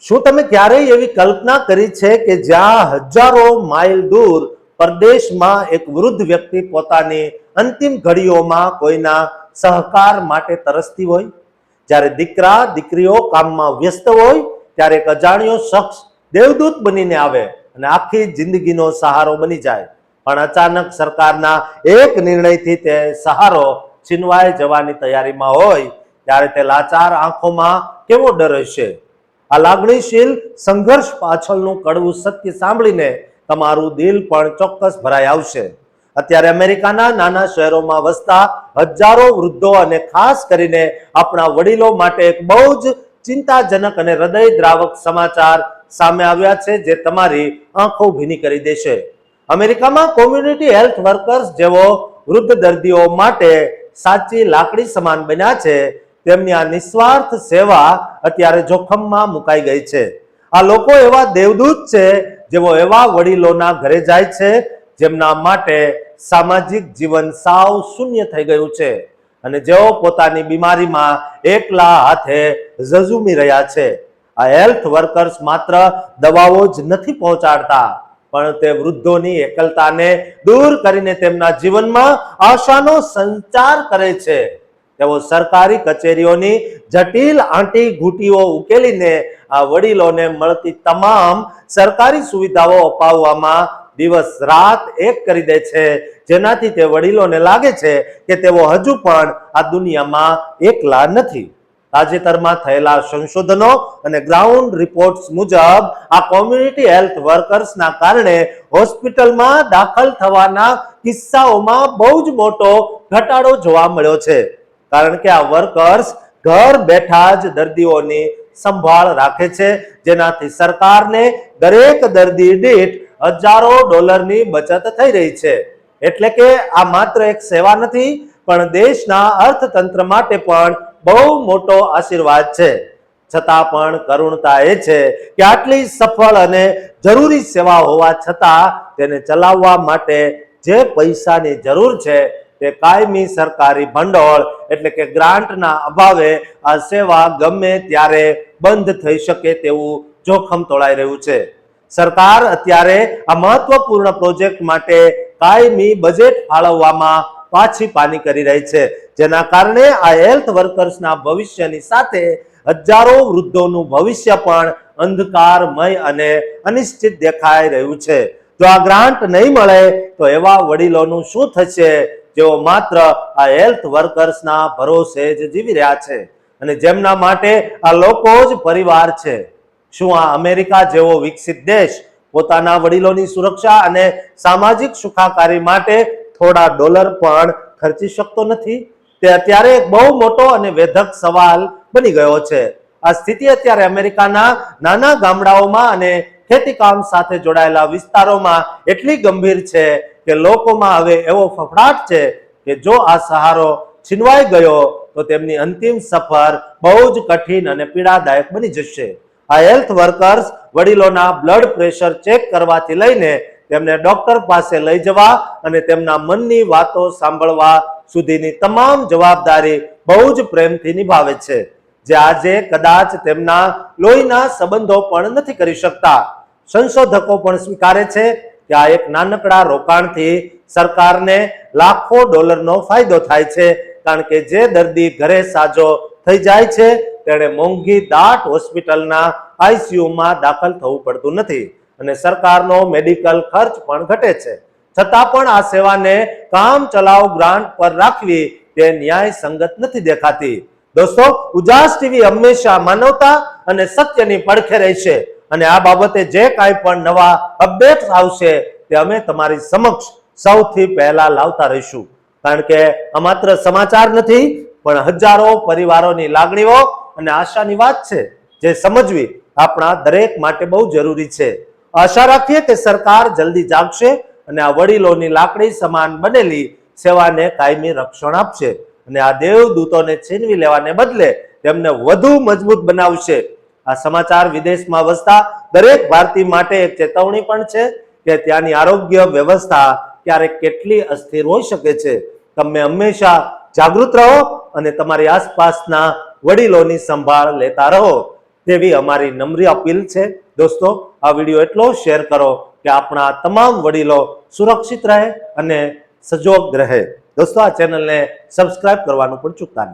શું તમે ક્યારેય એવી કલ્પના કરી છે કે જ્યાં હજારો માઇલ દૂર પરદેશમાં એક વૃદ્ધ વ્યક્તિ પોતાની અંતિમ ઘડીઓમાં કોઈના સહકાર માટે તરસતી હોય? જ્યારે દીકરા દીકરીઓ કામમાં વ્યસ્ત હોય ત્યારે એક અજાણ્યો શખ્સ દેવદૂત બનીને આવે અને આખી જિંદગીનો સહારો બની જાય. પણ અચાનક સરકારના એક નિર્ણયથી તે સહારો છીનવાઈ જવાની તૈયારીમાં હોય ત્યારે તે લાચાર આંખોમાં કેવો ડર હશે? આ લાગણીશીલ સંઘર્ષ પાછળનું કડવું સત્ય સાંભળીને તમારું દિલ પણ ચોક્કસ ભરાઈ આવશે. અત્યારે અમેરિકાના નાના શહેરોમાં વસતા હજારો વૃદ્ધો અને ખાસ કરીને આપણા વડીલો માટે એક બહુ જ ચિંતાજનક અને હૃદયદ્રાવક સમાચાર સામે આવ્યા છે, જે તમારી આંખો ભીની કરી દેશે. અમેરિકામાં કોમ્યુનિટી હેલ્થ વર્કર્સ જેવો વૃદ્ધ દર્દીઓ માટે સાચી લાકડી સમાન બન્યા છે. તેમની આ નિસ્વાર્થ સેવા અત્યારે જોખમમાં મુકાઈ ગઈ છે. આ લોકો એવા દેવદૂત છે જેઓ એવા વડીલોના ઘરે જાય છે જેમના માટે સામાજિક જીવન સાવ શૂન્ય થઈ ગયું છે અને જેઓ પોતાની બીમારીમાં એકલા હાથે ઝઝૂમી રહ્યા છે. આ હેલ્થ વર્કર્સ માત્ર દવાઓ જ નથી પહોંચાડતા, પણ તે વૃદ્ધોની એકલતાને દૂર કરીને તેમના જીવનમાં આશાનો સંચાર કરે છે. તેઓ સરકારી કચેરીઓની જટિલ આંટી ઘૂંટીઓ ઉકેલીને આ વડીલોને મળતી તમામ સરકારી સુવિધાઓ અપાવવામાં દિવસ રાત એક કરી દે છે, જેનાથી તે વડીલોને લાગે છે કે તેઓ હજુ પણ આ દુનિયામાં એકલા નથી. તાજેતરમાં થયેલા સંશોધનો અને ગ્રાઉન્ડ રિપોર્ટ્સ મુજબ આ કોમ્યુનિટી હેલ્થ વર્કર્સના કારણે હોસ્પિટલમાં દાખલ થવાના કિસ્સાઓમાં બહુ જ મોટો ઘટાડો જોવા મળ્યો છે. કારણ કે આ વર્કર્સ ઘર બેઠા જ દર્દીઓની સંભાળ રાખે છે, જેનાથી સરકારને દરેક દર્દી દીઠ હજારો ડોલરની બચત થઈ રહી છે. એટલે કે આ માત્ર એક સેવા નથી, પણ દેશના અર્થતંત્ર માટે પણ બહુ મોટો આશીર્વાદ છે. છતાં પણ કરુણતા એ છે કે આટલી સફળ અને જરૂરી સેવા હોવા છતાં તેને ચલાવવા માટે જે પૈસાની જરૂર છે તે કાયમી સરકારી ભંડોળ એટલે કે ગ્રાન્ટના અભાવે આ સેવા ગમે ત્યારે બંધ થઈ શકે તેવું જોખમ તોળાઈ રહ્યું છે. સરકાર અત્યારે આ મહત્વપૂર્ણ પ્રોજેક્ટ માટે કાયમી બજેટ ફાળવવામાં પાછી પાની કરી રહી છે, જેના કારણે આ હેલ્થ વર્કર્સના ભવિષ્યની સાથે હજારો વૃદ્ધોનું ભવિષ્ય પણ અંધકારમય અને અનિશ્ચિત દેખાઈ રહ્યું છે. જો આ ગ્રાન્ટ નહીં મળે તો એવા વડીલોનું શું થશે જેઓ માત્ર આ હેલ્થ વર્કર્સના ભરોસે જ જીવી રહ્યા છે અને જેમના માટે આ લોકો જ પરિવાર છે? શું આ અમેરિકા જેવો વિકસિત દેશ પોતાના વડીલોની સુરક્ષા અને સામાજિક સુખાકારી માટે થોડા ડોલર પણ ખર્ચી શકતો નથી? તે અત્યારે એક બહુ મોટો અને વેધક સવાલ બની ગયો છે. આ સ્થિતિ અત્યારે અમેરિકાના નાના ગામડાઓમાં અને ખેતીકામ સાથે જોડાયેલા વિસ્તારોમાં એટલી ગંભીર છે કે લોકોમાં હવે એવો ફફડાટ છે કે જો આ સહારો છીનવાઈ ગયો તો તેમની અંતિમ સફર બહુ જ કઠિન અને પીડાદાયક બની જશે. આ હેલ્થ વર્કર્સ વડીલોના બ્લડ પ્રેશર ચેક કરવાથી લઈને તેમને ડોક્ટર પાસે લઈ જવા અને તેમના મનની વાતો સાંભળવા સુધીની તમામ જવાબદારી બહુ જ પ્રેમથી નિભાવે છે, જે આજે કદાચ તેમના લોહીના સંબંધો પણ નથી કરી શકતા. સંશોધકો પણ સ્વીકારે છે કે આ એક નાનકડા રોકાણથી સરકારને લાખો ડોલરનો ફાયદો થાય છે, કારણ કે જે દર્દી ઘરે સાજો થઈ જાય છે તેણે મોંઘી દાટ હોસ્પિટલના આઈસીયુમાં દાખલ થવું પડતું નથી અને સરકારનો મેડિકલ ખર્ચ પણ ઘટે છે. છતાં પણ આ સેવાને કામ ચલાવ ગ્રાન્ટ પર રાખવી તે ન્યાય સંગત નથી દેખાતી. દોસ્તો, ઉજાસ ટીવી હંમેશા માનવતા અને સત્યની પડખે રહેશે અને આ બાબતે જે કાંઈ પણ નવા અપડેટ્સ આવશે તે અમે તમારી સમક્ષ સૌથી પહેલા લાવતા રહીશું. કારણ કે આ માત્ર સમાચાર નથી, પણ હજારો પરિવારોની લાગણીઓ અને આશાની વાત છે, જે સમજવી આપણા દરેક માટે બહુ જરૂરી છે. આશા રાખીએ કે સરકાર જલ્દી જાગશે અને આ વડીલોની લાકડી સમાન બનેલી સેવાને કાયમી રક્ષણ આપશે અને આ દેવદૂતોને છીનવી લેવાને બદલે તેમને વધુ મજબૂત બનાવશે. આ સમાચાર વિદેશમાં વસતા દરેક ભારતીય માટે એક ચેતવણી પણ છે કે ત્યાંની આરોગ્ય વ્યવસ્થા ક્યારેક કેટલી અસ્થિર હોઈ શકે છે. તમે હંમેશા જાગૃત રહો અને તમારી આસપાસના વડીલોની સંભાળ લેતા રહો. તેવી અમારી નમ્ર અપીલ છે. દોસ્તો, આ વિડીયો એટલો શેર કરો કે આપણા તમામ વડીલો સુરક્ષિત રહે અને સજોગ રહે. દોસ્તો, આ ચેનલને સબસ્ક્રાઇબ કરવાનું પણ ચૂકતા નહીં.